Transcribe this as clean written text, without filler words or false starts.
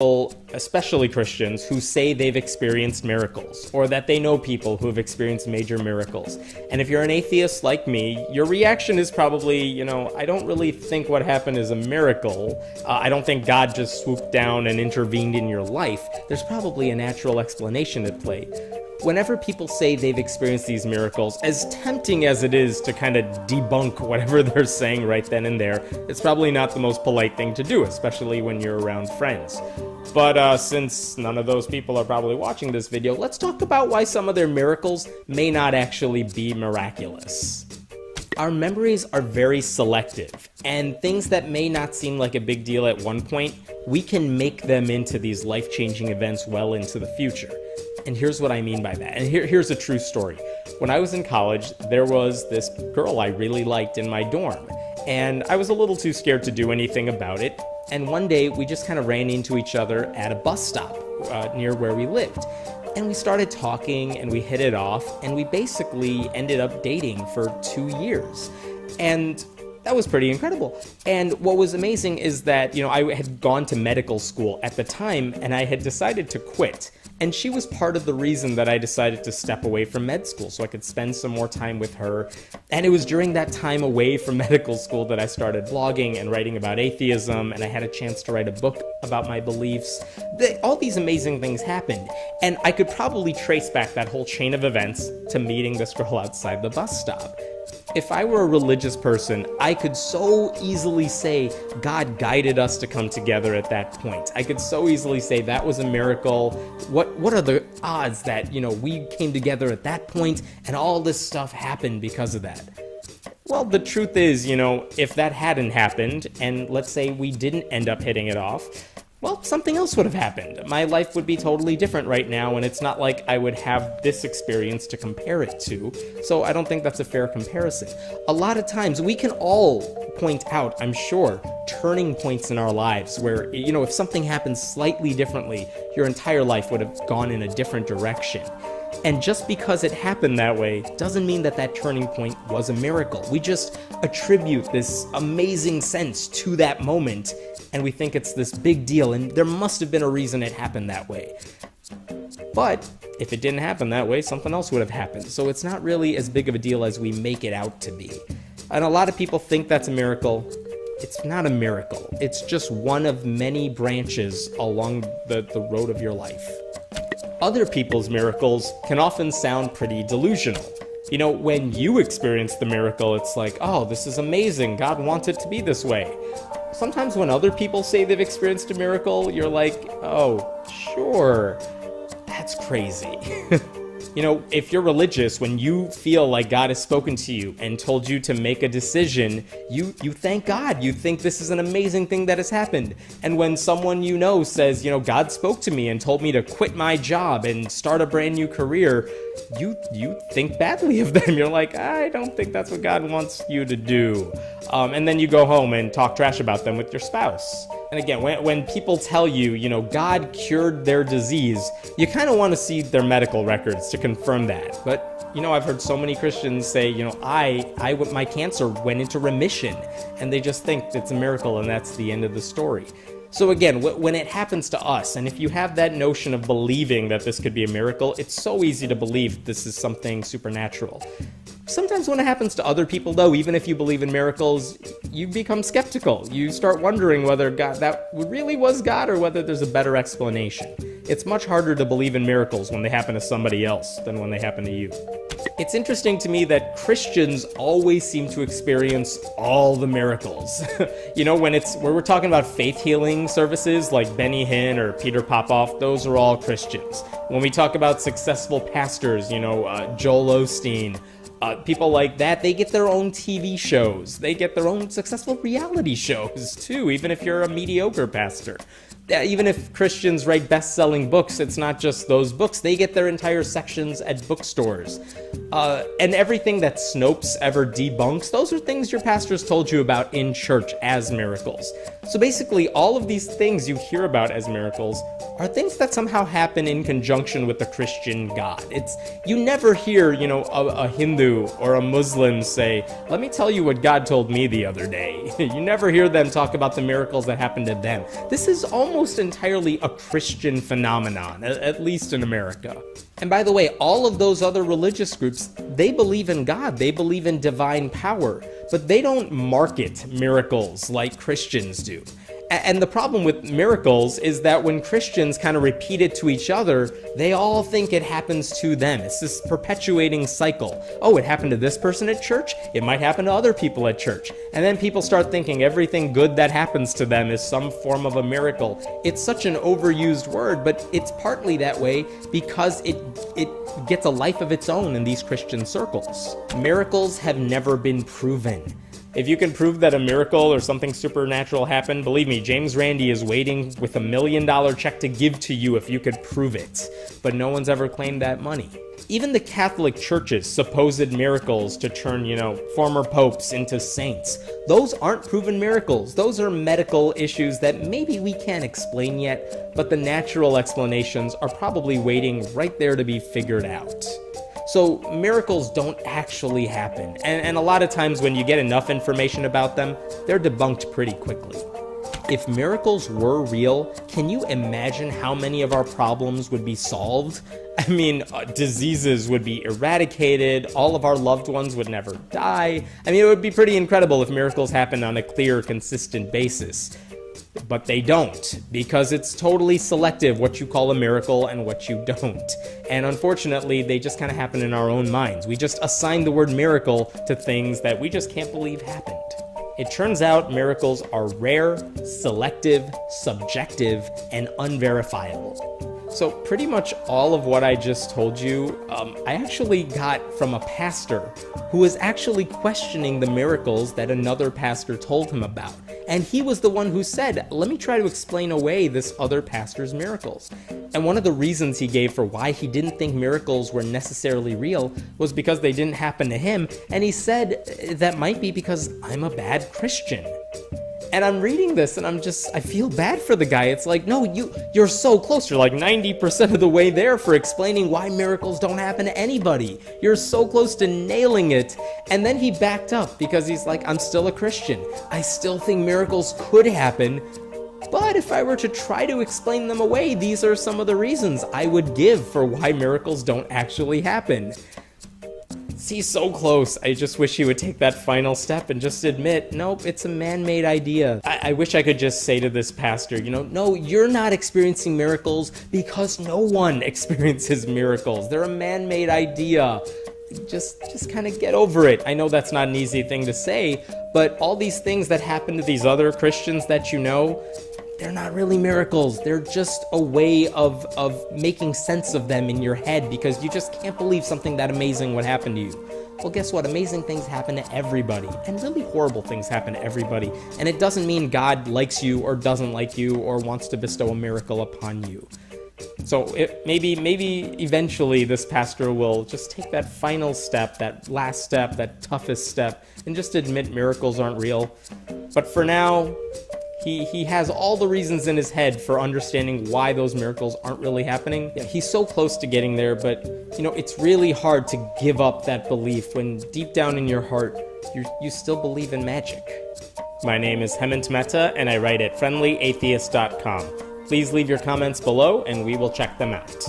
people, especially Christians, who say they've experienced miracles, or that they know people who have experienced major miracles. And if you're an atheist like me, your reaction is probably, I don't really think what happened is a miracle. I don't think God just swooped down and intervened in your life. There's probably a natural explanation at play. Whenever people say they've experienced these miracles, as tempting as it is to kind of debunk whatever they're saying right then and there, it's probably not the most polite thing to do, especially when you're around friends. But since none of those people are probably watching this video, let's talk about why some of their miracles may not actually be miraculous. Our memories are very selective, and things that may not seem like a big deal at one point, we can make them into these life-changing events well into the future. And here's what I mean by that. And here's a true story. When I was in college, there was this girl I really liked in my dorm, and I was a little too scared to do anything about it. And one day, we just kind of ran into each other at a bus stop near where we lived. And we started talking, and we hit it off, and we basically ended up dating for 2 years. And that was pretty incredible. And what was amazing is that, I had gone to medical school at the time, and I had decided to quit. And she was part of the reason that I decided to step away from med school so I could spend some more time with her. And it was during that time away from medical school that I started blogging and writing about atheism, and I had a chance to write a book about my beliefs. All these amazing things happened, and I could probably trace back that whole chain of events to meeting this girl outside the bus stop. If I were a religious person, I could so easily say God guided us to come together at that point. I could so easily say that was a miracle. What are the odds that, we came together at that point and all this stuff happened because of that? Well, the truth is, if that hadn't happened, and let's say we didn't end up hitting it off, well, something else would have happened. My life would be totally different right now, and it's not like I would have this experience to compare it to, so I don't think that's a fair comparison. A lot of times, we can all point out, I'm sure, turning points in our lives where, if something happens slightly differently, your entire life would have gone in a different direction. And just because it happened that way doesn't mean that that turning point was a miracle. We just attribute this amazing sense to that moment, and we think it's this big deal, and there must have been a reason it happened that way. But if it didn't happen that way, something else would have happened. So it's not really as big of a deal as we make it out to be. And a lot of people think that's a miracle. It's not a miracle. It's just one of many branches along the road of your life. Other people's miracles can often sound pretty delusional. When you experience the miracle, it's like, oh, this is amazing. God wants it to be this way. Sometimes when other people say they've experienced a miracle, you're like, oh, sure, that's crazy. If you're religious, when you feel like God has spoken to you and told you to make a decision, you thank God. You think this is an amazing thing that has happened. And when someone says, God spoke to me and told me to quit my job and start a brand new career, you think badly of them. You're like, I don't think that's what God wants you to do. And then you go home and talk trash about them with your spouse. And again, when people tell you, God cured their disease, you kind of want to see their medical records to confirm that. But, I've heard so many Christians say, my cancer went into remission, and they just think it's a miracle and that's the end of the story. So again, when it happens to us, and if you have that notion of believing that this could be a miracle, it's so easy to believe this is something supernatural. Sometimes when it happens to other people, though, even if you believe in miracles, you become skeptical. You start wondering whether that really was God or whether there's a better explanation. It's much harder to believe in miracles when they happen to somebody else than when they happen to you. It's interesting to me that Christians always seem to experience all the miracles. When we're talking about faith healing services like Benny Hinn or Peter Popoff, those are all Christians. When we talk about successful pastors, Joel Osteen, people like that, they get their own TV shows. They get their own successful reality shows, too, even if you're a mediocre pastor. Even if Christians write best-selling books, it's not just those books. They get their entire sections at bookstores. And everything that Snopes ever debunks, those are things your pastors told you about in church as miracles. So basically, all of these things you hear about as miracles are things that somehow happen in conjunction with the Christian God. You never hear, a Hindu or a Muslim say, let me tell you what God told me the other day. You never hear them talk about the miracles that happened to them. This is almost almost entirely a Christian phenomenon, at least in America. And by the way, all of those other religious groups, they believe in God, they believe in divine power, but they don't market miracles like Christians do. And the problem with miracles is that when Christians kind of repeat it to each other, they all think it happens to them. It's this perpetuating cycle. Oh, it happened to this person at church? It might happen to other people at church. And then people start thinking everything good that happens to them is some form of a miracle. It's such an overused word, but it's partly that way because it gets a life of its own in these Christian circles. Miracles have never been proven. If you can prove that a miracle or something supernatural happened, believe me, James Randi is waiting with $1 million check to give to you if you could prove it. But no one's ever claimed that money. Even the Catholic Church's supposed miracles to turn, former popes into saints, those aren't proven miracles. Those are medical issues that maybe we can't explain yet, but the natural explanations are probably waiting right there to be figured out. So miracles don't actually happen, and a lot of times when you get enough information about them, they're debunked pretty quickly. If miracles were real, can you imagine how many of our problems would be solved? I mean, diseases would be eradicated, all of our loved ones would never die. I mean, it would be pretty incredible if miracles happened on a clear, consistent basis. But they don't, because it's totally selective what you call a miracle and what you don't. And unfortunately, they just kind of happen in our own minds. We just assign the word miracle to things that we just can't believe happened. It turns out miracles are rare, selective, subjective, and unverifiable. So pretty much all of what I just told you, I actually got from a pastor who was actually questioning the miracles that another pastor told him about. And he was the one who said, let me try to explain away this other pastor's miracles. And one of the reasons he gave for why he didn't think miracles were necessarily real was because they didn't happen to him. And he said, that might be because I'm a bad Christian. And I'm reading this and I feel bad for the guy. It's like, no, you're so close. You're like 90% of the way there for explaining why miracles don't happen to anybody. You're so close to nailing it. And then he backed up because he's like, I'm still a Christian. I still think miracles could happen. But if I were to try to explain them away, these are some of the reasons I would give for why miracles don't actually happen. See, so close. I just wish he would take that final step and just admit, nope, it's a man-made idea. I wish I could just say to this pastor, no, you're not experiencing miracles because no one experiences miracles. They're a man-made idea. Just kind of get over it. I know that's not an easy thing to say, but all these things that happen to these other Christians that they're not really miracles. They're just a way of making sense of them in your head because you just can't believe something that amazing would happen to you. Well, guess what? Amazing things happen to everybody, and really horrible things happen to everybody. And it doesn't mean God likes you or doesn't like you or wants to bestow a miracle upon you. So maybe eventually this pastor will just take that final step, that last step, that toughest step, and just admit miracles aren't real. But for now, he has all the reasons in his head for understanding why those miracles aren't really happening. Yeah, he's so close to getting there, but it's really hard to give up that belief when deep down in your heart, you still believe in magic. My name is Hemant Mehta, and I write at friendlyatheist.com. Please leave your comments below, and we will check them out.